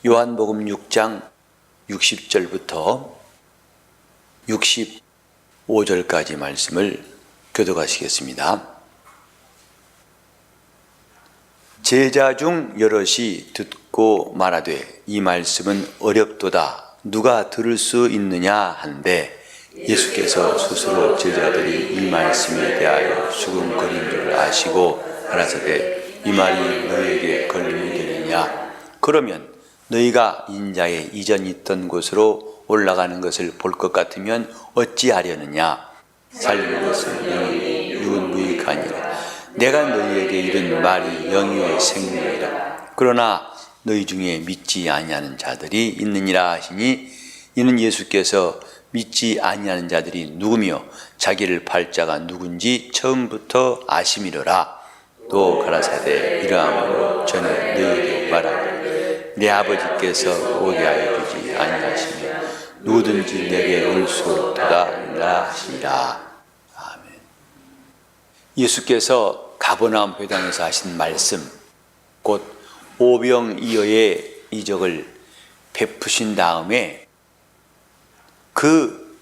요한복음 6장 60절부터 65절까지 말씀을 교독하시겠습니다. 제자 중 여럿이 듣고 말하되 이 말씀은 어렵도다 누가 들을 수 있느냐 한데 예수께서 스스로 제자들이 이 말씀에 대하여 수군거린 줄 아시고 가라사대 이 말이 너희에게 걸림이 되느냐 그러면 너희가 인자의 이전 있던 곳으로 올라가는 것을 볼 것 같으면 어찌하려느냐 살리는 것은 영이니 육은 무익하니라 내가 너희에게 이른 말이 영이요 생명이라 그러나 너희 중에 믿지 아니하는 자들이 있느니라 하시니 이는 예수께서 믿지 아니하는 자들이 누구며 자기를 팔 자가 누군지 처음부터 아심이로라 또 가라사대 이러함으로 저는 너희에게 말하노라 내 아버지께서 오게 하여 주지 아니하시며 누구든지 내게 올 수 없도다 하시니라. 아멘. 예수께서 가버나움 회당에서 하신 말씀 곧 오병이어의 이적을 베푸신 다음에 그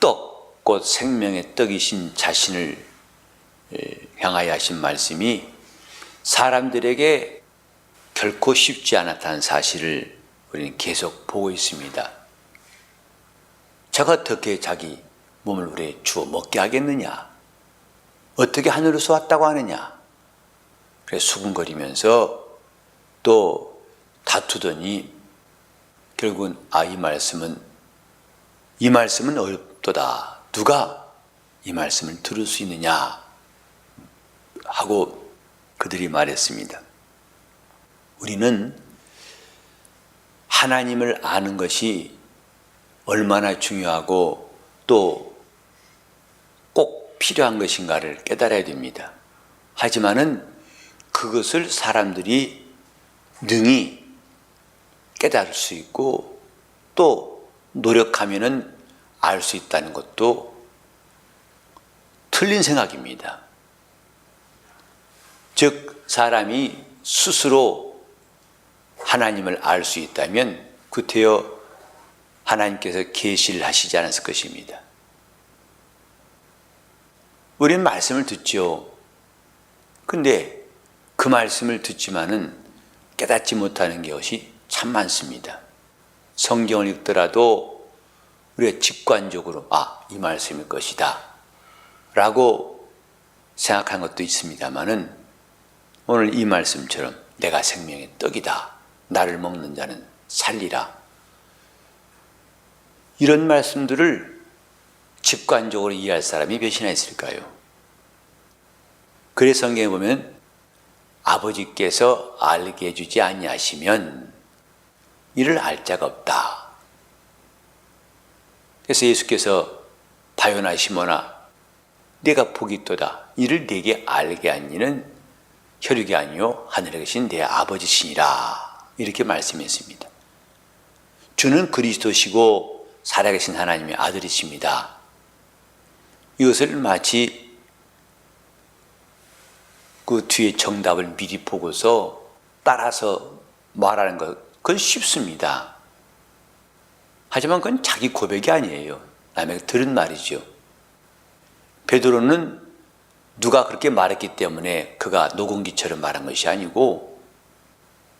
떡, 곧 생명의 떡이신 자신을 향하여 하신 말씀이 사람들에게 결코 쉽지 않았다는 사실을 우리는 계속 보고 있습니다. 제가 어떻게 자기 몸을 우리에 주어 먹게 하겠느냐? 어떻게 하늘에서 왔다고 하느냐? 그래서 수군거리면서 또 다투더니 결국은 이 말씀은 어렵도다. 누가 이 말씀을 들을 수 있느냐? 하고 그들이 말했습니다. 우리는 하나님을 아는 것이 얼마나 중요하고 또 꼭 필요한 것인가를 깨달아야 됩니다. 하지만은 그것을 사람들이 능히 깨달을 수 있고 또 노력하면은 알 수 있다는 것도 틀린 생각입니다. 즉 사람이 스스로 하나님을 알 수 있다면 구태여 하나님께서 계시를 하시지 않았을 것입니다. 우리는 말씀을 듣죠. 근데 그 말씀을 듣지만은 깨닫지 못하는 것이 참 많습니다. 성경을 읽더라도 우리가 직관적으로 이 말씀일 것이다 라고 생각한 것도 있습니다만은 오늘 이 말씀처럼 내가 생명의 떡이다. 나를 먹는 자는 살리라. 이런 말씀들을 직관적으로 이해할 사람이 몇이나 있을까요? 그래서 성경에 보면 아버지께서 알게 해주지 아니하시면 이를 알 자가 없다. 그래서 예수께서 바요나 시몬아 네가 복이 있도다. 이를 네게 알게 한 이는 혈육이 아니요 하늘에 계신 내 아버지시니라 이렇게 말씀했습니다. 주는 그리스도시고 살아계신 하나님의 아들이십니다. 이것을 마치 그 뒤에 정답을 미리 보고서 따라서 말하는 것 그건 쉽습니다. 하지만 그건 자기 고백이 아니에요. 남에게 들은 말이죠. 베드로는 누가 그렇게 말했기 때문에 그가 녹음기처럼 말한 것이 아니고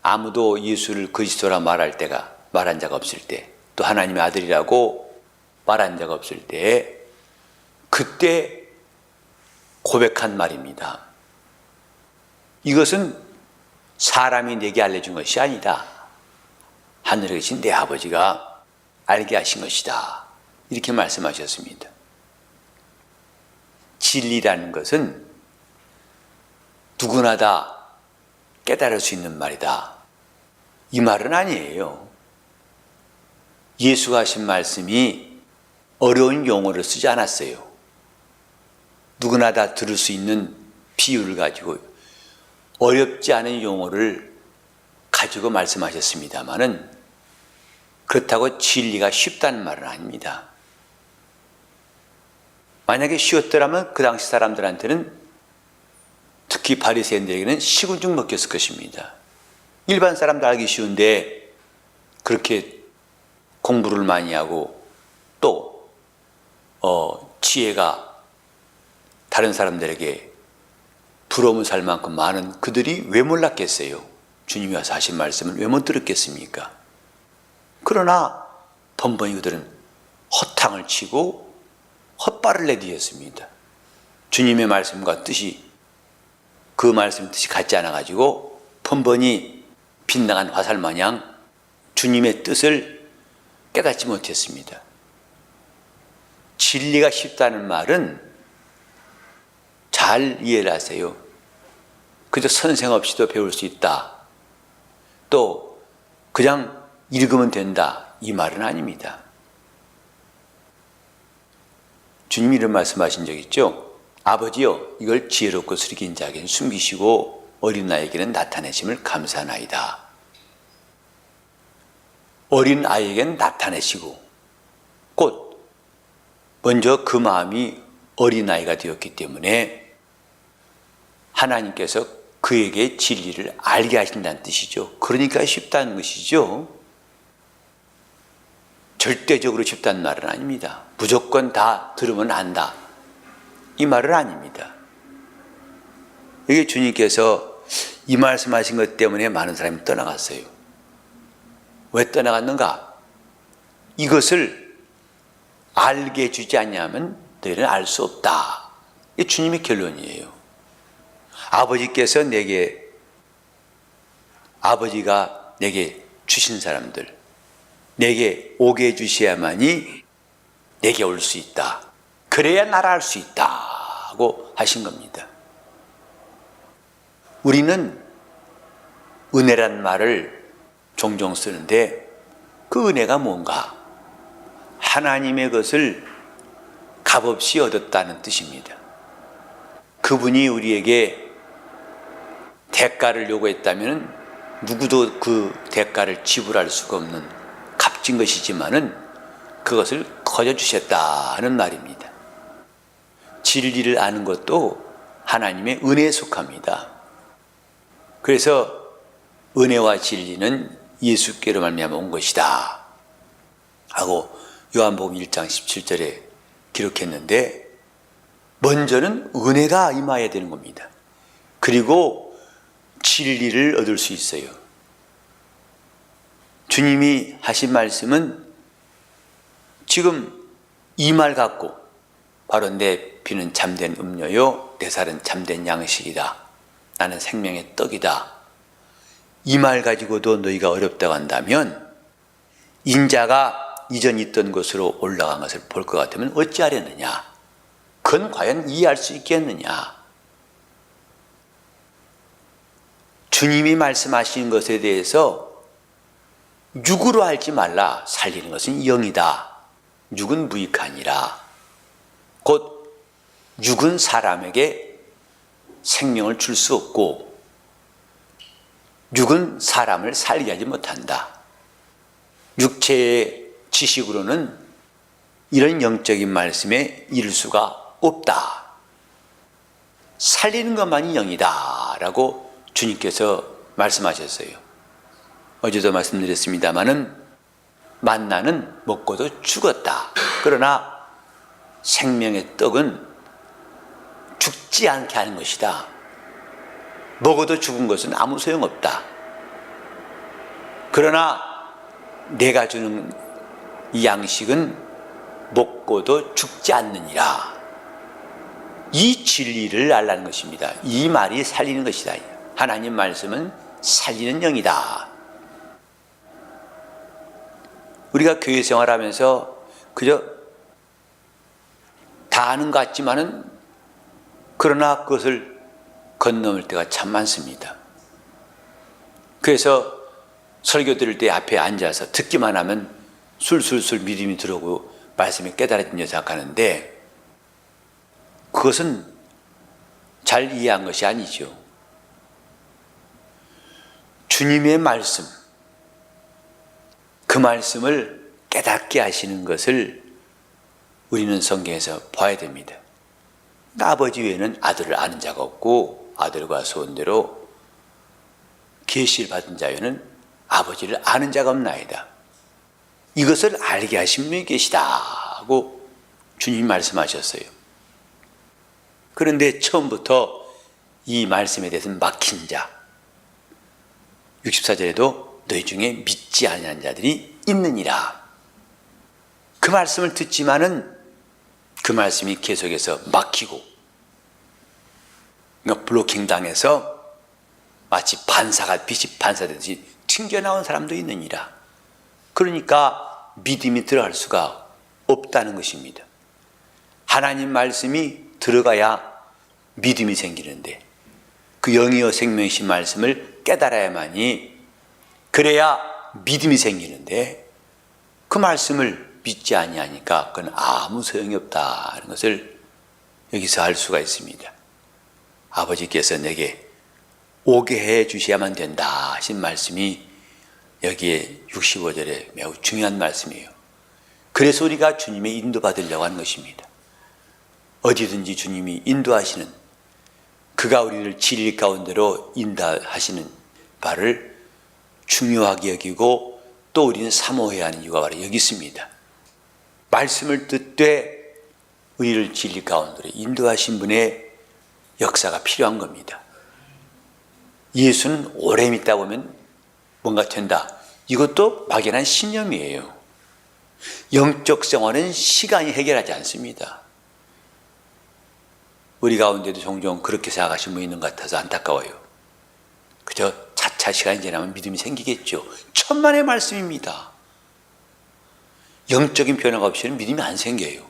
아무도 예수를 그리스도라 말한 자가 없을 때 또 하나님의 아들이라고 말한 자가 없을 때 그때 고백한 말입니다. 이것은 사람이 내게 알려준 것이 아니다. 하늘에 계신 내 아버지가 알게 하신 것이다. 이렇게 말씀하셨습니다. 진리라는 것은 누구나 다 깨달을 수 있는 말이다. 이 말은 아니에요. 예수가 하신 말씀이 어려운 용어를 쓰지 않았어요. 누구나 다 들을 수 있는 비유를 가지고 어렵지 않은 용어를 가지고 말씀하셨습니다마는 그렇다고 진리가 쉽다는 말은 아닙니다. 만약에 쉬웠더라면 그 당시 사람들한테는 특히 바리새인들에게는 식은 죽 먹혔을 것입니다. 일반 사람도 알기 쉬운데 그렇게 공부를 많이 하고 또 지혜가 다른 사람들에게 부러움을 살 만큼 많은 그들이 왜 몰랐겠어요? 주님이 와서 하신 말씀을 왜 못 들었겠습니까? 그러나 번번이 그들은 허탕을 치고 헛발을 내디뎠습니다. 주님의 말씀과 뜻이 그 말씀 뜻이 같지 않아 가지고 번번이 빗나간 화살 마냥 주님의 뜻을 깨닫지 못했습니다. 진리가 쉽다는 말은 잘 이해를 하세요. 그저 선생 없이도 배울 수 있다. 또 그냥 읽으면 된다. 이 말은 아닙니다. 주님이 이런 말씀하신 적 있죠? 아버지여, 이걸 지혜롭고 슬긴 자에게는 숨기시고 어린 아이에게는 나타내심을 감사하나이다. 어린 아이에게는 나타내시고 곧 먼저 그 마음이 어린아이가 되었기 때문에 하나님께서 그에게 진리를 알게 하신다는 뜻이죠. 그러니까 쉽다는 것이죠. 절대적으로 쉽다는 말은 아닙니다. 무조건 다 들으면 안다. 이 말은 아닙니다. 여기 주님께서 이 말씀하신 것 때문에 많은 사람이 떠나갔어요. 왜 떠나갔는가? 이것을 알게 해주지 않냐면 너희는 알 수 없다. 이게 주님의 결론이에요. 아버지가 내게 주신 사람들, 내게 오게 해주셔야만이 내게 올 수 있다. 그래야 나를 알 수 있다고 하신 겁니다. 우리는 은혜란 말을 종종 쓰는데 그 은혜가 뭔가? 하나님의 것을 값없이 얻었다는 뜻입니다. 그분이 우리에게 대가를 요구했다면 누구도 그 대가를 지불할 수가 없는 값진 것이지만은 그것을 거저주셨다는 말입니다. 진리를 아는 것도 하나님의 은혜에 속합니다. 그래서 은혜와 진리는 예수께로 말미암아 온 것이다 하고 요한복음 1장 17절에 기록했는데 먼저는 은혜가 임하여야 되는 겁니다. 그리고 진리를 얻을 수 있어요. 주님이 하신 말씀은 지금 이 말 갖고 바로 내 피는 잠든 음료요 내 살은 잠든 양식이다. 나는 생명의 떡이다. 이 말 가지고도 너희가 어렵다고 한다면 인자가 이전 있던 곳으로 올라간 것을 볼 것 같으면 어찌하려느냐? 그건 과연 이해할 수 있겠느냐? 주님이 말씀하신 것에 대해서 육으로 알지 말라. 살리는 것은 영이다. 육은 무익하니라. 곧 육은 사람에게 생명을 줄 수 없고 육은 사람을 살게 하지 못한다. 육체의 지식으로는 이런 영적인 말씀에 이를 수가 없다. 살리는 것만이 영이다 라고 주님께서 말씀하셨어요. 어제도 말씀드렸습니다마는 만나는 먹고도 죽었다. 그러나 생명의 떡은 죽지 않게 하는 것이다. 먹어도 죽은 것은 아무 소용없다. 그러나 내가 주는 이 양식은 먹고도 죽지 않느니라. 이 진리를 알라는 것입니다. 이 말이 살리는 것이다. 하나님 말씀은 살리는 영이다. 우리가 교회 생활하면서 그저 다 아는 것 같지만은 그러나 그것을 건너올 때가 참 많습니다. 그래서 설교 들을 때 앞에 앉아서 듣기만 하면 술술술 믿음이 들어오고 말씀이 깨달아진다 생각하는데 그것은 잘 이해한 것이 아니죠. 주님의 말씀, 그 말씀을 깨닫게 하시는 것을 우리는 성경에서 봐야 됩니다. 아버지 외에는 아들을 아는 자가 없고 아들과 소원대로 계시를 받은 자에는 아버지를 아는 자가 없나이다. 이것을 알게 하신 분이 계시다고 주님이 말씀하셨어요. 그런데 처음부터 이 말씀에 대해서는 막힌 자, 64절에도 너희 중에 믿지 아니한 자들이 있느니라. 그 말씀을 듣지만은 그 말씀이 계속해서 막히고, 그러니까 블로킹 당해서 마치 반사가 빛이 반사되듯이 튕겨나온 사람도 있느니라. 그러니까 믿음이 들어갈 수가 없다는 것입니다. 하나님 말씀이 들어가야 믿음이 생기는데 그 영이요 생명이신 말씀을 깨달아야만이, 그래야 믿음이 생기는데 그 말씀을 믿지 아니하니까 그건 아무 소용이 없다는 것을 여기서 알 수가 있습니다. 아버지께서 내게 오게 해 주셔야만 된다 하신 말씀이 여기에 65절에 매우 중요한 말씀이에요. 그래서 우리가 주님의 인도받으려고 하는 것입니다. 어디든지 주님이 인도하시는, 그가 우리를 진리 가운데로 인도하시는 바를 중요하게 여기고 또 우리는 사모해야 하는 이유가 바로 여기 있습니다. 말씀을 듣되 우리를 진리 가운데로 인도하신 분의 역사가 필요한 겁니다. 예수는 오래 믿다 보면 뭔가 된다. 이것도 막연한 신념이에요. 영적 생활은 시간이 해결하지 않습니다. 우리 가운데도 종종 그렇게 생각하시는 분이 있는 것 같아서 안타까워요. 그저 차차 시간이 지나면 믿음이 생기겠죠. 천만의 말씀입니다. 영적인 변화가 없이는 믿음이 안 생겨요.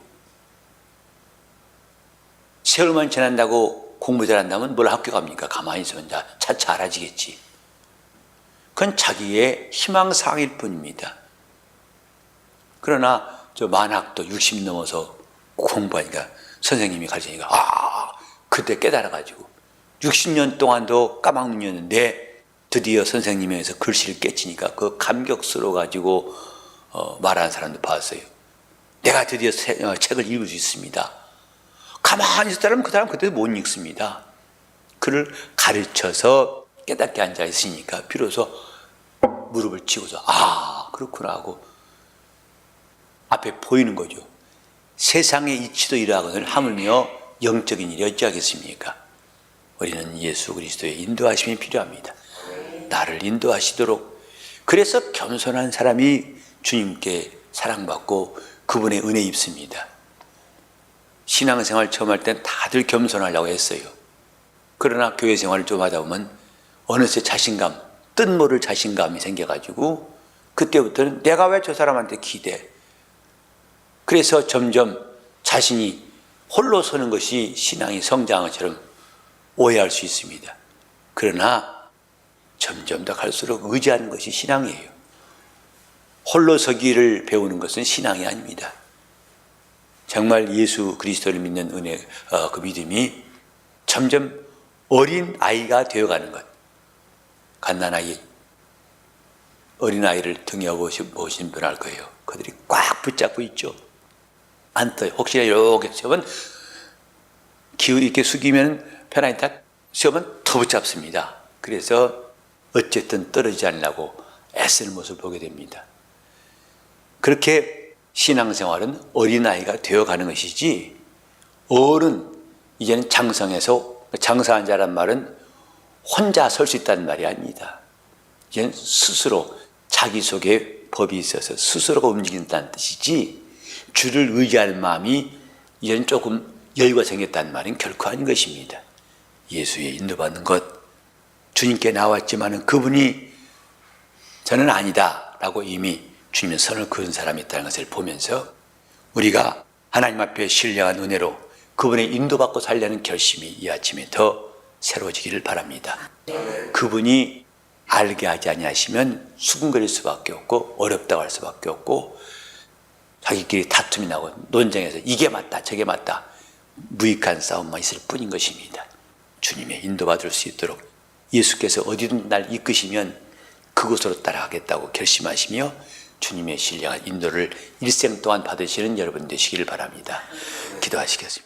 세월만 지난다고 공부 잘한다면 뭘 학교 갑니까? 가만히 있으면 차차 알아지겠지. 그건 자기의 희망사항일 뿐입니다. 그러나 저 만학도 60 넘어서 공부하니까 선생님이 가르치니까 그때 깨달아가지고 60년 동안도 까막눈이었는데 드디어 선생님에 의해서 글씨를 깨치니까 그 감격스러워가지고 말하는 사람도 봤어요. 내가 드디어 책을 읽을 수 있습니다. 가만히 있었다면 그 사람 그때도 못 읽습니다. 그를 가르쳐서 깨닫게 앉아 있으니까 비로소 무릎을 치고서 그렇구나 하고 앞에 보이는 거죠. 세상의 이치도 이러하거늘 하물며 영적인 일이 어찌하겠습니까? 우리는 예수 그리스도의 인도하심이 필요합니다. 나를 인도하시도록. 그래서 겸손한 사람이 주님께 사랑받고 그분의 은혜 입습니다. 신앙생활 처음 할 땐 다들 겸손하려고 했어요. 그러나 교회 생활을 좀 하다 보면 어느새 자신감, 뜻모를 자신감이 생겨가지고 그때부터는 내가 왜 저 사람한테 기대? 그래서 점점 자신이 홀로 서는 것이 신앙이 성장한 것처럼 오해할 수 있습니다. 그러나 점점 더 갈수록 의지하는 것이 신앙이에요. 홀로 서기를 배우는 것은 신앙이 아닙니다. 정말 예수 그리스도를 믿는 은혜, 그 믿음이 점점 어린 아이가 되어가는 것. 갓난아이, 어린아이를 등에 업으신 분 알 거예요. 그들이 꽉 붙잡고 있죠. 안 떠요. 혹시나 이렇게 세우면 기울이 이렇게 숙이면 편안히 딱 세우면 더 붙잡습니다. 그래서 어쨌든 떨어지지 않으려고 애쓰는 모습을 보게 됩니다. 그렇게 신앙생활은 어린아이가 되어가는 것이지, 어른, 이제는 장성해서, 장성한 자란 말은 혼자 설 수 있다는 말이 아닙니다. 이제는 스스로 자기 속에 법이 있어서 스스로가 움직인다는 뜻이지, 주를 의지할 마음이 이제는 조금 여유가 생겼다는 말은 결코 아닌 것입니다. 예수의 인도받는 것, 주님께 나왔지만은 그분이 저는 아니다 라고 이미 주님의 선을 그은 사람이 있다는 것을 보면서 우리가 하나님 앞에 신령한 은혜로 그분의 인도받고 살려는 결심이 이 아침에 더 새로워지기를 바랍니다. 그분이 알게 하지 아니하시면 수군거릴 수밖에 없고 어렵다고 할 수밖에 없고 자기끼리 다툼이 나고 논쟁에서 이게 맞다 저게 맞다 무익한 싸움만 있을 뿐인 것입니다. 주님의 인도받을 수 있도록 예수께서 어디든 날 이끄시면 그곳으로 따라가겠다고 결심하시며 주님의 신령한 인도를 일생 동안 받으시는 여러분 되시기를 바랍니다. 기도하시겠습니다.